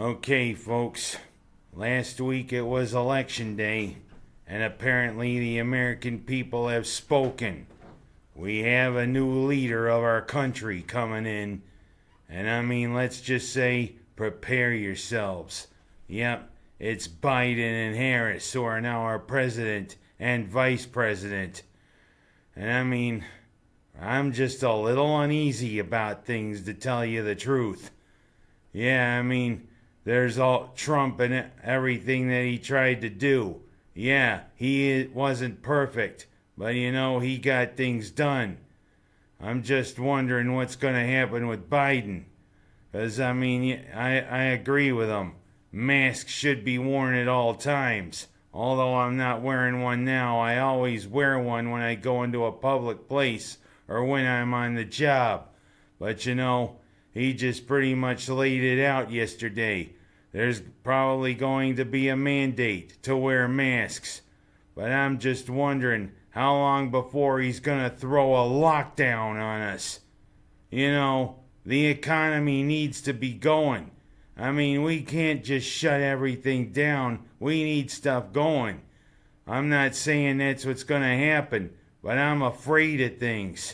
Okay, folks. Last week it was election day, and apparently the American people have spoken. We have a new leader of our country coming in, and let's just say, prepare yourselves. Yep, it's Biden and Harris who are now our president and vice president. And I'm just a little uneasy about things, to tell you the truth. Yeah, there's all Trump and everything that he tried to do. Yeah, he wasn't perfect, but he got things done. I'm just wondering what's going to happen with Biden. Because, I agree with him. Masks should be worn at all times. Although I'm not wearing one now, I always wear one when I go into a public place or when I'm on the job. But he just pretty much laid it out yesterday. There's probably going to be a mandate to wear masks. But I'm just wondering how long before he's going to throw a lockdown on us. The economy needs to be going. We can't just shut everything down. We need stuff going. I'm not saying that's what's going to happen, but I'm afraid of things.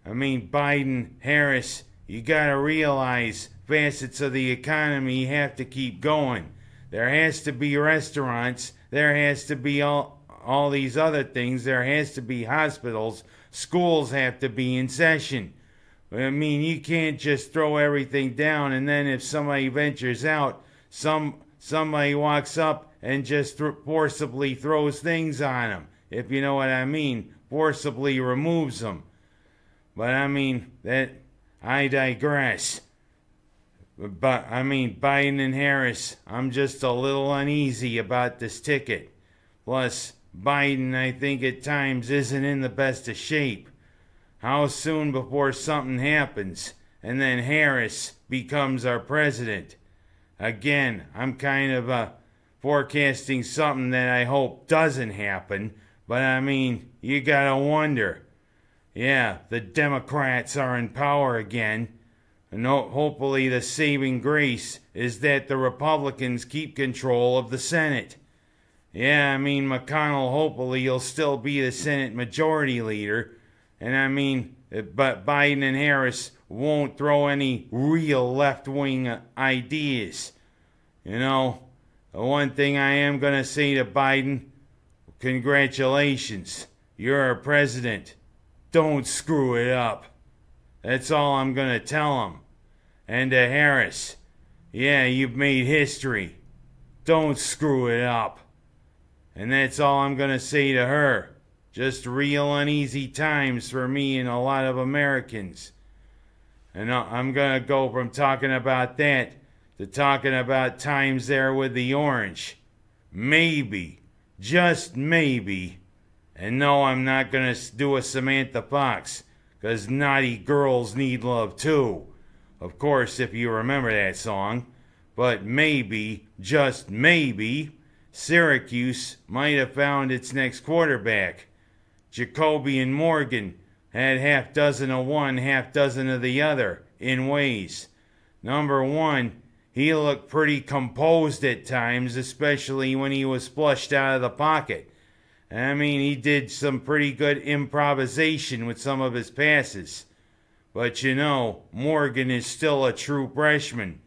Biden, Harris, you gotta realize facets of the economy have to keep going. There has to be restaurants. There has to be all these other things. There has to be hospitals. Schools have to be in session. You can't just throw everything down and then if somebody ventures out, somebody walks up and just forcibly throws things on them. If you know what I mean. Forcibly removes them. But that... I digress. But, Biden and Harris, I'm just a little uneasy about this ticket. Plus, Biden, I think at times isn't in the best of shape. How soon before something happens, and then Harris becomes our president? Again, I'm kind of forecasting something that I hope doesn't happen, but you gotta wonder. Yeah, the Democrats are in power again, and hopefully the saving grace is that the Republicans keep control of the Senate. Yeah, McConnell hopefully he'll still be the Senate Majority Leader, and but Biden and Harris won't throw any real left-wing ideas. The one thing I am going to say to Biden, congratulations, you're our president. Don't screw it up. That's all I'm going to tell him. And to Harris, yeah, you've made history. Don't screw it up. And that's all I'm going to say to her. Just real uneasy times for me and a lot of Americans. And I'm going to go from talking about that to talking about times there with the orange. Maybe, just maybe. And no, I'm not going to do a Samantha Fox, because naughty girls need love too. Of course, if you remember that song. But maybe, just maybe, Syracuse might have found its next quarterback. Jacoby and Morgan had half dozen of one, half dozen of the other, in ways. Number one, he looked pretty composed at times, especially when he was flushed out of the pocket. He did some pretty good improvisation with some of his passes. But Morgan is still a true freshman.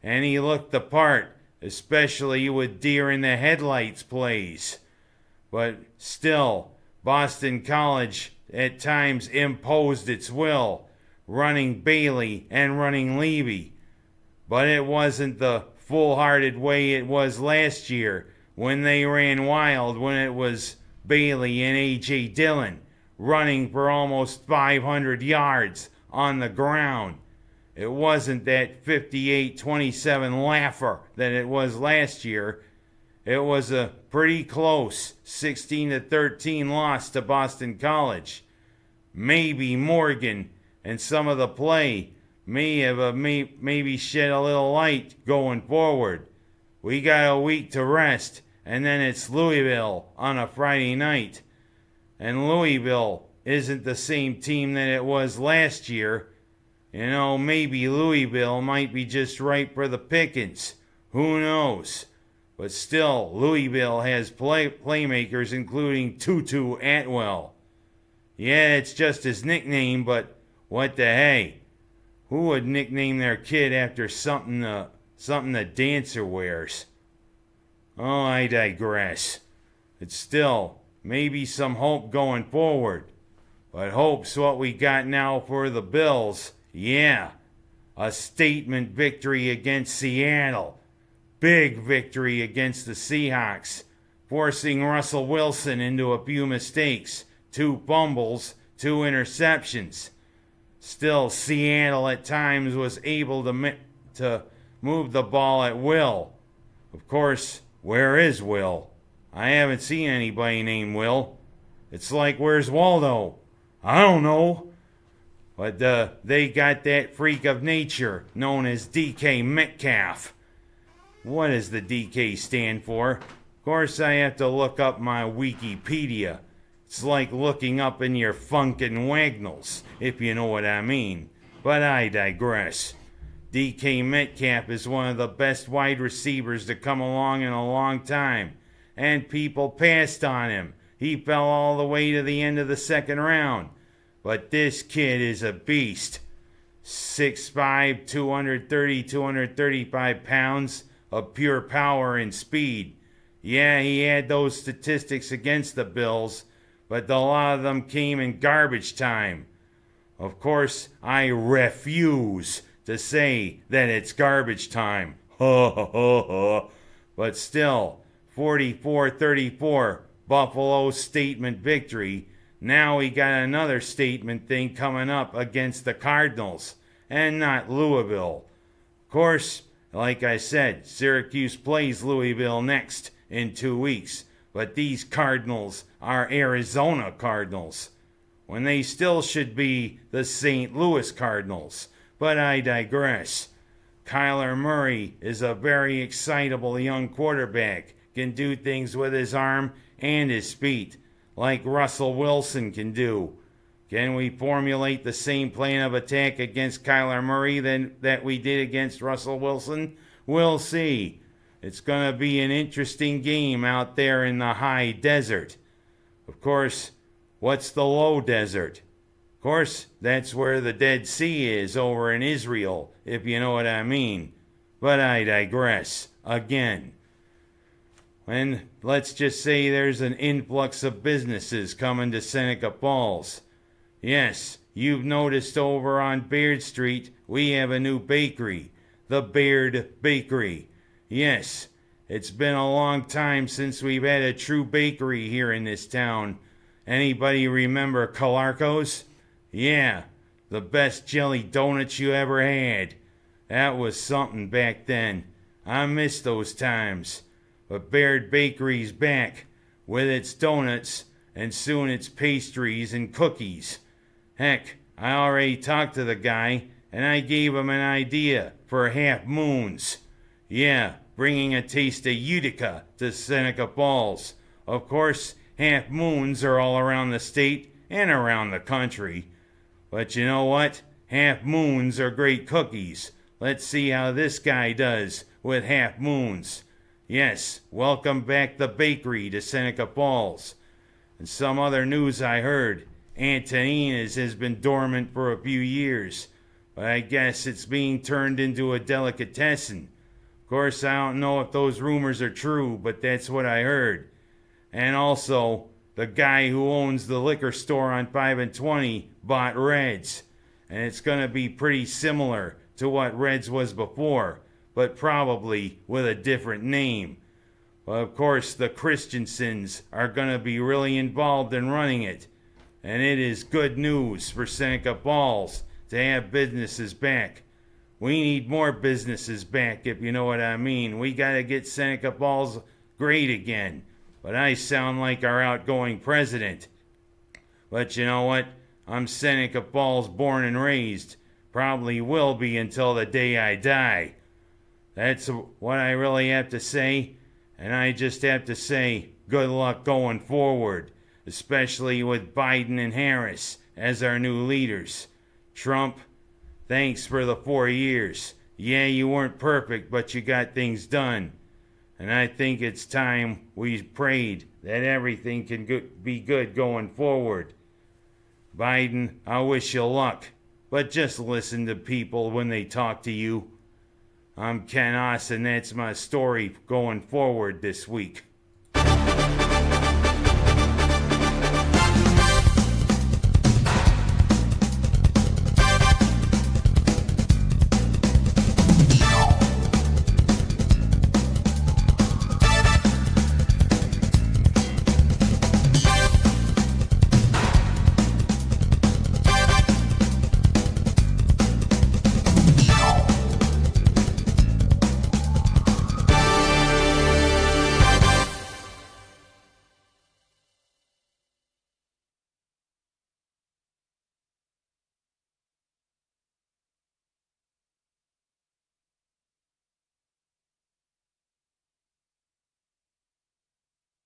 And he looked the part, especially with deer in the headlights plays. But still, Boston College at times imposed its will, running Bailey and running Levy. But it wasn't the full-hearted way it was last year when they ran wild when it was Bailey and A.J. Dillon running for almost 500 yards on the ground. It wasn't that 58-27 laugher that it was last year. It was a pretty close 16-13 loss to Boston College. Maybe Morgan and some of the play may have maybe shed a little light going forward. We got a week to rest. And then it's Louisville on a Friday night. And Louisville isn't the same team that it was last year. Maybe Louisville might be just right for the pickings. Who knows? But still, Louisville has playmakers including Tutu Atwell. Yeah, it's just his nickname, but what the hey? Who would nickname their kid after something the dancer wears? Oh, I digress. It's still maybe some hope going forward. But hope's what we got now for the Bills. Yeah, a statement victory against Seattle. Big victory against the Seahawks, forcing Russell Wilson into a few mistakes. 2 fumbles, 2 interceptions. Still, Seattle at times was able to move the ball at will. Of course, where is Will? I haven't seen anybody named Will. It's like, where's Waldo? I don't know. But they got that freak of nature known as DK Metcalf. What does the DK stand for? Of course, I have to look up my Wikipedia. It's like looking up in your Funkin' Wagnalls, if you know what I mean. But I digress. DK Metcalf is one of the best wide receivers to come along in a long time. And people passed on him. He fell all the way to the end of the second round. But this kid is a beast. 6'5", 230, 235 pounds of pure power and speed. Yeah, he had those statistics against the Bills, but a lot of them came in garbage time. Of course, I refuse to say that it's garbage time. Ha ha ha ha. But still, 44-34, Buffalo statement victory. Now we got another statement thing coming up against the Cardinals, and not Louisville. Of course, like I said, Syracuse plays Louisville next in 2 weeks, but these Cardinals are Arizona Cardinals, when they still should be the St. Louis Cardinals. But I digress. Kyler Murray is a very excitable young quarterback, can do things with his arm and his feet, like Russell Wilson can do. Can we formulate the same plan of attack against Kyler Murray that we did against Russell Wilson? We'll see. It's going to be an interesting game out there in the high desert. Of course, what's the low desert? Of course, that's where the Dead Sea is over in Israel, if you know what I mean. But I digress again. And let's just say there's an influx of businesses coming to Seneca Falls. Yes, you've noticed over on Beard Street, we have a new bakery, the Beard Bakery. Yes, it's been a long time since we've had a true bakery here in this town. Anybody remember Calarco's? Yeah, the best jelly donuts you ever had. That was something back then. I miss those times. But Baird Bakery's back, with its donuts, and soon its pastries and cookies. Heck, I already talked to the guy, and I gave him an idea for Half Moons. Yeah, bringing a taste of Utica to Seneca Falls. Of course, Half Moons are all around the state and around the country. But you know what? Half Moons are great cookies. Let's see how this guy does with Half Moons. Yes, welcome back the bakery to Seneca Falls. And some other news I heard. Antonina's has been dormant for a few years, but I guess it's being turned into a delicatessen. Of course, I don't know if those rumors are true, but that's what I heard. And also, the guy who owns the liquor store on 5 and 20 bought Red's. And it's going to be pretty similar to what Red's was before, but probably with a different name. But of course, the Christensens are going to be really involved in running it. And it is good news for Seneca Falls to have businesses back. We need more businesses back, if you know what I mean. We got to get Seneca Falls great again. But I sound like our outgoing president. But you know what? I'm Seneca Falls born and raised. Probably will be until the day I die. That's what I really have to say. And I just have to say, good luck going forward. Especially with Biden and Harris as our new leaders. Trump, thanks for the 4 years. Yeah, you weren't perfect, but you got things done. And I think it's time we prayed that everything can be good going forward. Biden, I wish you luck, but just listen to people when they talk to you. I'm Ken Oss, and that's my story going forward this week.